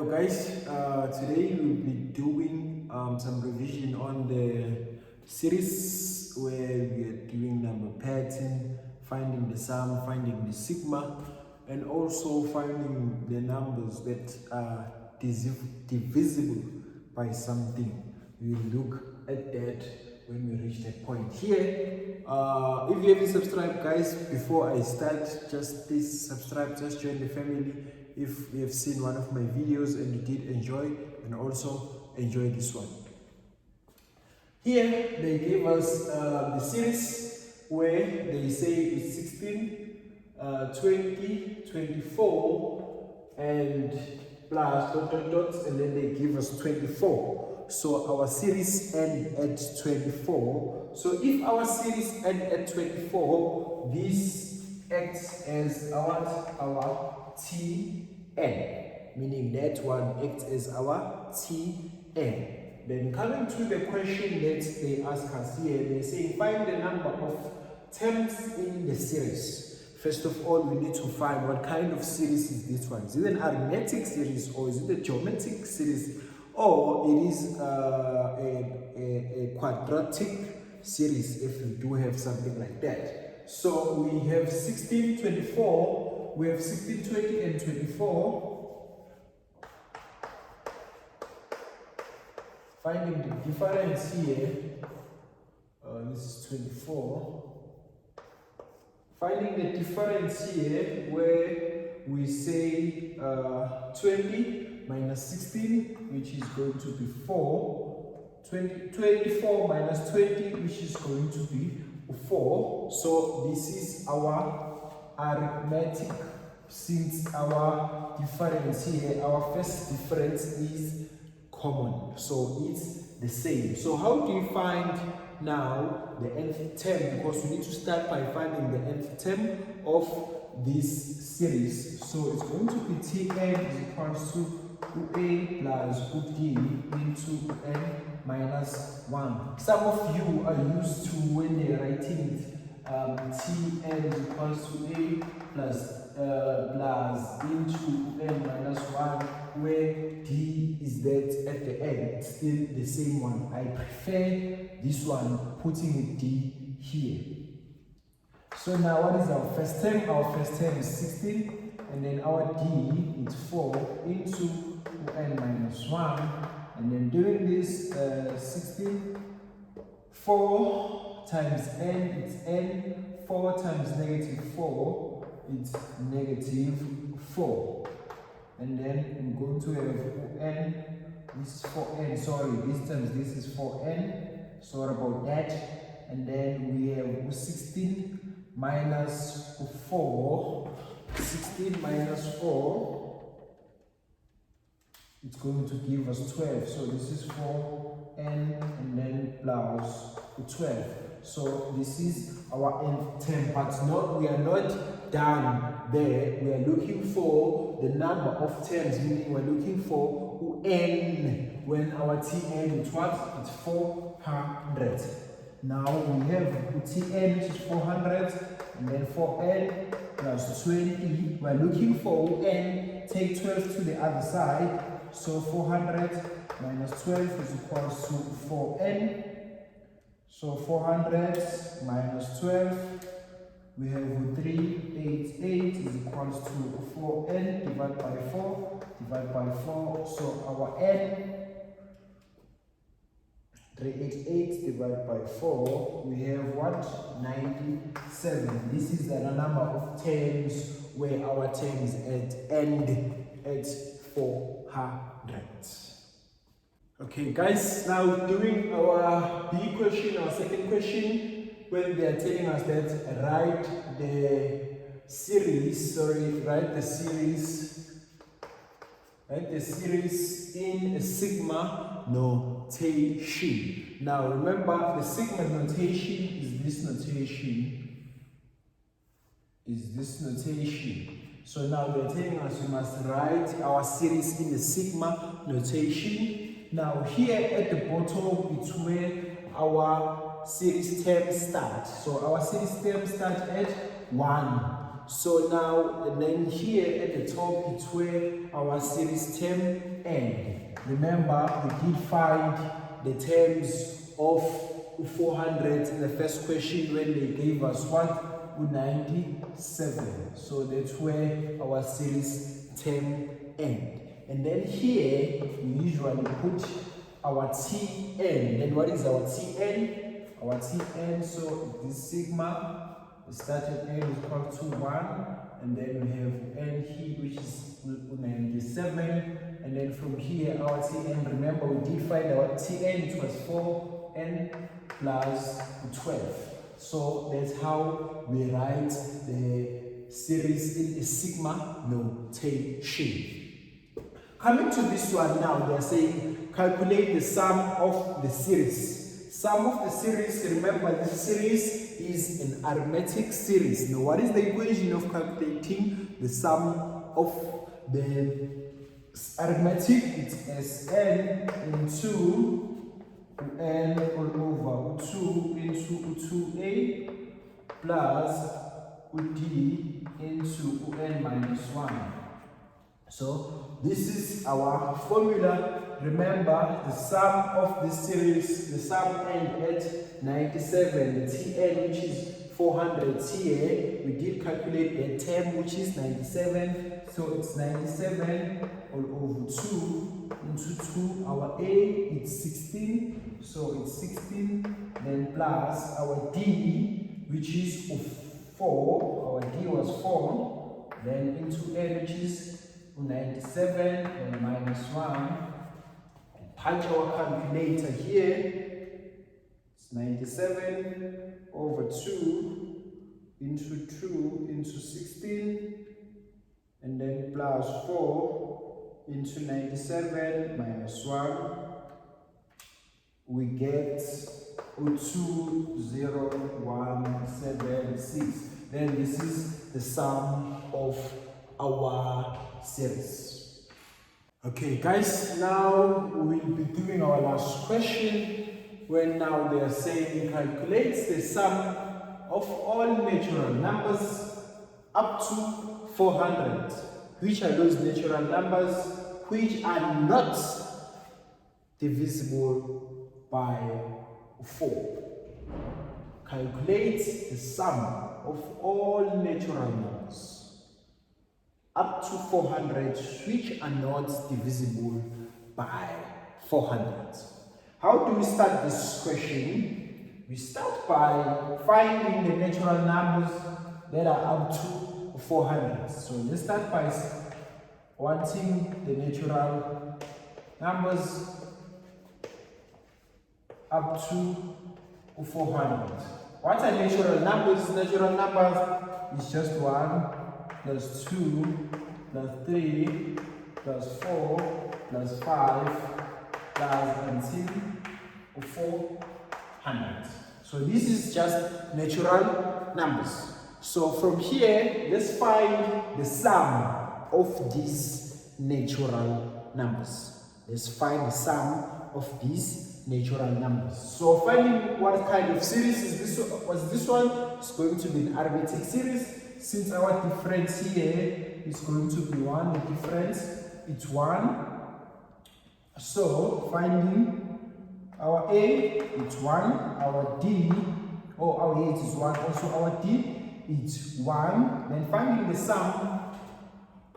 Hello guys, today we'll be doing some revision on the series where we are doing number pattern, finding the sum, finding the sigma, and also finding the numbers that are divisible by something. We'll look at that when we reach that point here. If you haven't subscribed guys, before I start, just please subscribe, just join the family if you have seen one of my videos and you did enjoy, and also enjoy this one. Here they give us the series where they say it's 16, 20, 24 and plus dots, and then they give us 24. So our series end at 24. So if our series end at 24, this acts as our Tn, meaning that one acts as our Tn. Then coming to the question that they ask us here, they say find the number of terms in the series. First of all, we need to find what kind of series is this one. Is it an arithmetic series, or is it a geometric series, or it is a quadratic series if we do have something like that. So we have 16, 24, we have 16, 20 and 24. Finding the difference here, this is 24. Finding the difference here where we say 20 minus 16, which is going to be 4. 24 minus 20, which is going to be 4. So this is our arithmetic. Since our difference here, our first difference is common, so it's the same. So how do you find now the nth term? Because we need to start by finding the nth term of this series. So it's going to be Tn is equals to A plus D into n minus 1. Some of you are used to, when they're writing it, Tn is equals to A plus into n minus 1, where D is that at the end. It's still the same one. I prefer this one, putting D here. So now what is our first term? Our first term is 16, and then our D is 4 into n minus 1, and then doing this 16, 4 times n, it's n, 4 times negative 4, it's negative 4. And then we're going to have n, this is 4n, sorry, this times this is 4n, sorry about that. And then we have 16 minus 4, 16 minus 4, it's going to give us 12. So this is 4n and then plus 12. So this is our nth term, but we are not done there. We are looking for the number of terms, meaning we're looking for n when our Tn is what? It's 400. Now we have Tn, which is 400, and then 4n plus 20. We're looking for n, take 12 to the other side. So 400 minus 12 is equals to 4n. So 400 minus 12, we have 388 is equals to 4n divided by 4, divided by 4. So our n, 388 divided by 4, we have what? 97. This is the number of terms where our terms end at 400. Okay guys, now doing our B question, our second question, when they are telling us that write the series in a sigma notation. Now remember, the sigma notation is this notation. So now they're telling us we must write our series in the sigma notation. Now here at the bottom, it's where our series term starts. So our series term starts at 1. So now, and then here at the top, it's where our series term end. Remember, we did find the terms of 400 in the first question when they gave us what? 97. So that's where our series term end. And then here, we usually put our Tn. Then what is our Tn? Our Tn, so this sigma, we start at n is equal to 1, and then we have n here, which is 97, and then from here, our Tn, remember we did find our Tn, it was 4n plus 12. So that's how we write the series in a sigma notation. Coming to this one now, they are saying calculate the sum of the series. Sum of the series, remember this series is an arithmetic series. Now what is the equation of calculating the sum of the arithmetic? It's Sn into n all over 2 into 2a plus d into n minus 1. So this is our formula. Remember the sum of this series, the sum end at 97, the Tn which is 400 here. We did calculate the term which is 97. So it's 97 all over 2 into 2. Our A is 16. So it's 16. Then plus our D which is 4. Our D was 4. Then into N which is 97 and minus 1. Punch our calculator here. It's 97 over 2 into 2 into 16, and then plus 4 into 97 minus 1. We get 20176. Then this is the sum of our series. Okay guys, now we will be doing our last question, when now they are saying calculate the sum of all natural numbers up to 400. Which are those natural numbers which are not divisible by 4? Calculate the sum of all natural numbers up to 400 which are not divisible by 400. How do we start this question? We start by finding the natural numbers that are up to 400. So let's start by wanting the natural numbers up to 400. What are natural numbers? Natural numbers is just 1 plus 2 plus 3 plus 4 plus 5 plus until 400. So this is just natural numbers. So from here, let's find the sum of these natural numbers. Let's find the sum of these natural numbers. So finding what kind of series is this? Was this one? It's going to be an arithmetic series. Since our difference here is going to be 1, the difference it's 1. So finding our A, it's 1, our D, our A is 1, also our D, it's 1. Then finding the sum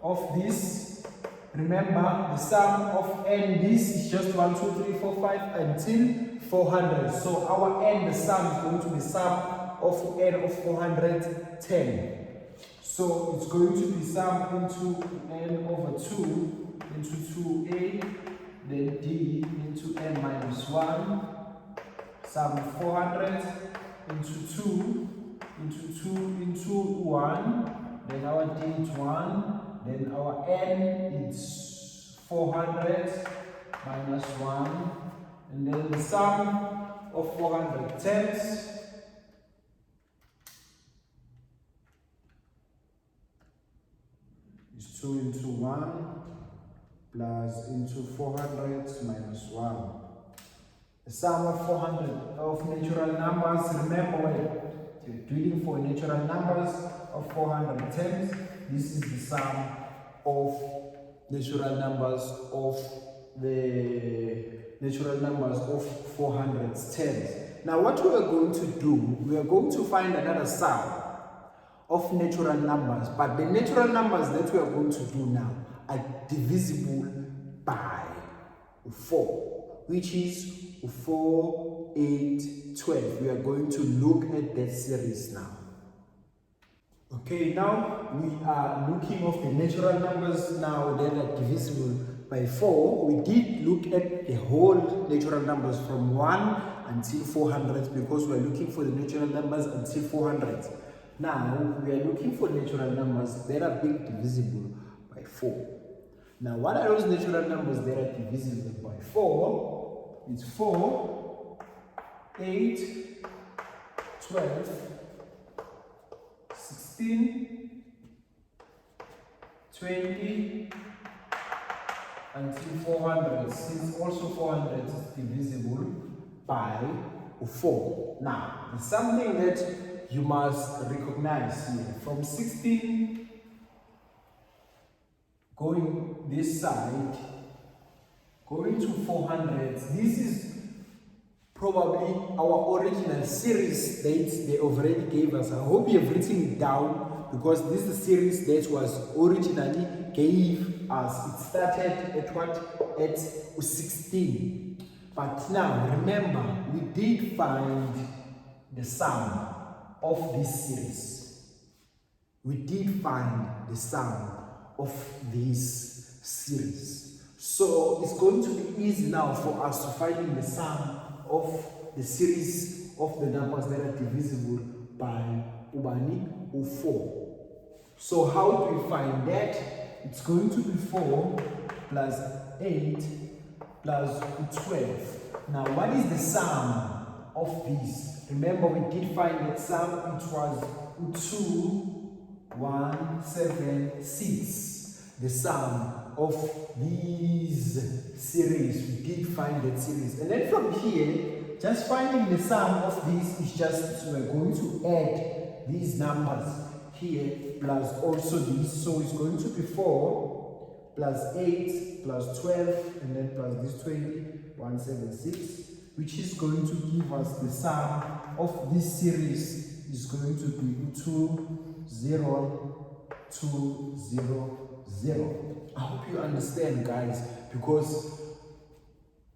of this, remember the sum of n, this is just 1, 2, 3, 4, 5 until 400. So our n, the sum is going to be sum of n of 410. So it's going to be sum into n over 2 into 2a, then d into n minus 1, sum of 400 into 2 into 2 into 1, then our d is 1, then our n is 400 minus 1, and then the sum of 400 tenths is 2 into 1 plus into 400 minus 1. The sum of 400 of natural numbers, remember when you're dealing for natural numbers, Of 400 terms. This is the sum of natural numbers of 400 terms. Now what we are going to do, we are going to find another sum of natural numbers, but the natural numbers that we are going to do now are divisible by 4, which is 4, 8, 12. We are going to look at that series now. Okay, now we are looking at the natural numbers now that are divisible by 4. We did look at the whole natural numbers from 1 until 400 because we are looking for the natural numbers until 400. Now we are looking for natural numbers that are being divisible by 4. Now what are those natural numbers that are divisible by 4? It's 4, 8, 12, 16, 20, until 400, since also 400 is divisible by 4. Now, there's something that you must recognize here. From 16 going this side, going to 400, this is probably our original series that they already gave us. I hope you have written it down because this is the series that was originally gave us. It started at what? At 16. But now remember, we did find the sum of this series. We did find the sum of this series. So it's going to be easy now for us to find the sum of the series of the numbers that are divisible by 4. So how do we find that? It's going to be 4 plus 8 plus 12. Now what is the sum of these? Remember we did find that sum, it was 2, 1, 7, 6. The sum of these series, we did find that series. And then from here, just finding the sum of these is just, so we're going to add these numbers here plus also these. So it's going to be 4 plus 8 plus 12 and then plus this 20, 176, which is going to give us the sum of this series is going to be 2, 0, 2, 0, 0. I hope you understand, guys, because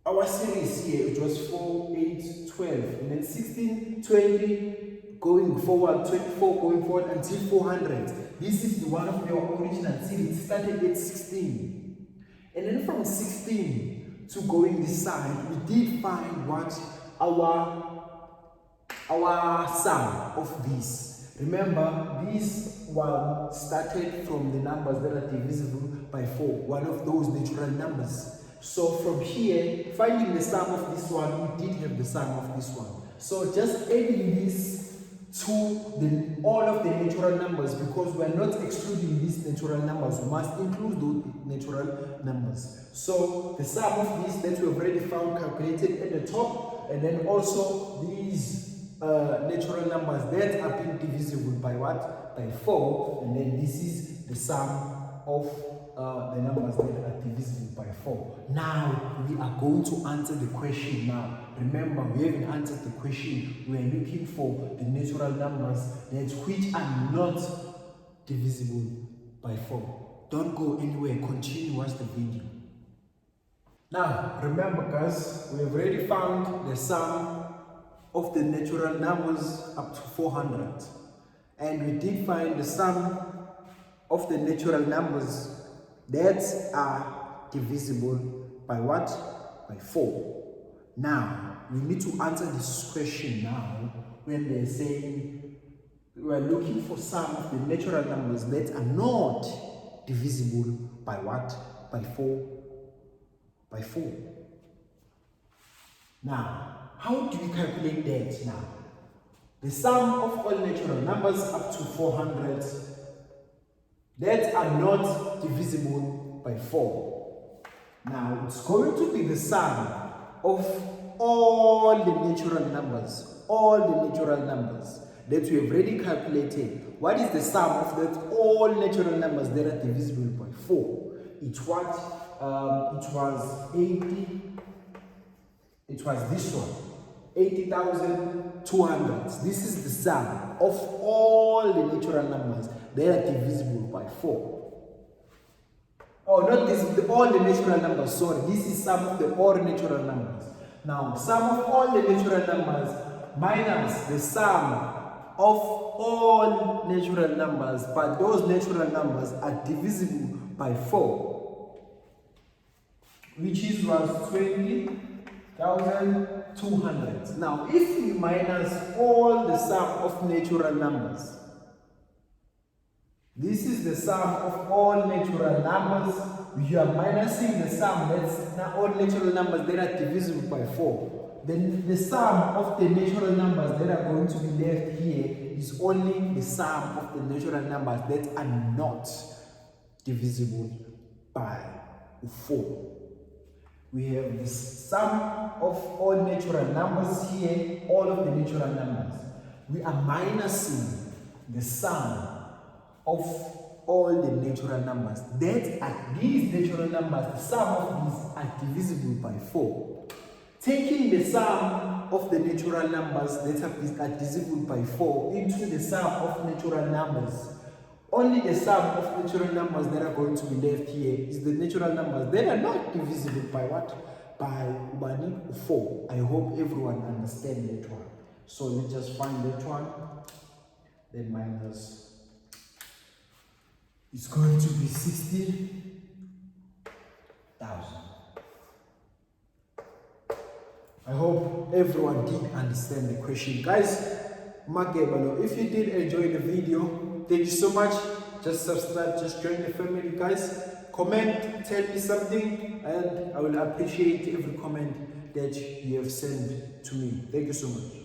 our series here, it was 4, 8, 12, and then 16, 20, going forward, 24 going forward until 400. This is the one of our original series. It started at 16. And then from 16 to going this side, we did find what our sum of this. Remember, this one started from the numbers that are divisible by 4, one of those natural numbers. So from here, finding the sum of this one, we did have the sum of this one. So just adding this to all of the natural numbers, because we are not excluding these natural numbers, we must include those natural numbers. So the sum of these that we have already found calculated at the top, and then also these natural numbers that are being divisible by what? By 4, and then this is the sum of the numbers that are divisible by 4. Now we are going to answer the question now. Remember, we haven't answered the question. We are looking for the natural numbers that which are not divisible by 4. Don't go anywhere, continue watch the video. Now remember, guys, we have already found the sum of the natural numbers up to 400, and we did find the sum of the natural numbers that are divisible by what? By 4. Now we need to answer this question now when they're saying we are looking for sum of the natural numbers that are not divisible by what? By 4. By 4. Now, how do we calculate that now? The sum of all natural numbers up to 400 that are not divisible by 4. Now, it's going to be the sum of all the natural numbers. All the natural numbers. that we have already calculated. What is the sum of that all natural numbers that are divisible by 4? It was 80. It was this one, 80,200. This is the sum of all the natural numbers that are divisible by 4. Oh, not this, all the natural numbers, sorry. This is sum of the all natural numbers. Now, sum of all the natural numbers minus the sum of all natural numbers, but those natural numbers are divisible by 4, which was 20,200. Now, if we minus all the sum of natural numbers, this is the sum of all natural numbers. We are minusing the sum, that's all natural numbers that are divisible by 4. Then the sum of the natural numbers that are going to be left here is only the sum of the natural numbers that are not divisible by 4. We have the sum of all natural numbers here, all of the natural numbers. We are minusing the sum of all the natural numbers. That are these natural numbers, the sum of these are divisible by 4. Taking the sum of the natural numbers that are divisible by 4 into the sum of natural numbers, only the sum of natural numbers that are going to be left here is the natural numbers that are not divisible by what? By 4. I hope everyone understands that one. So let's just find that one. Then minus. It's going to be 60,000. I hope everyone did understand the question. Guys, if you did enjoy the video, thank you so much. Just subscribe, just join the family, guys. Comment, tell me something, and I will appreciate every comment that you have sent to me. Thank you so much.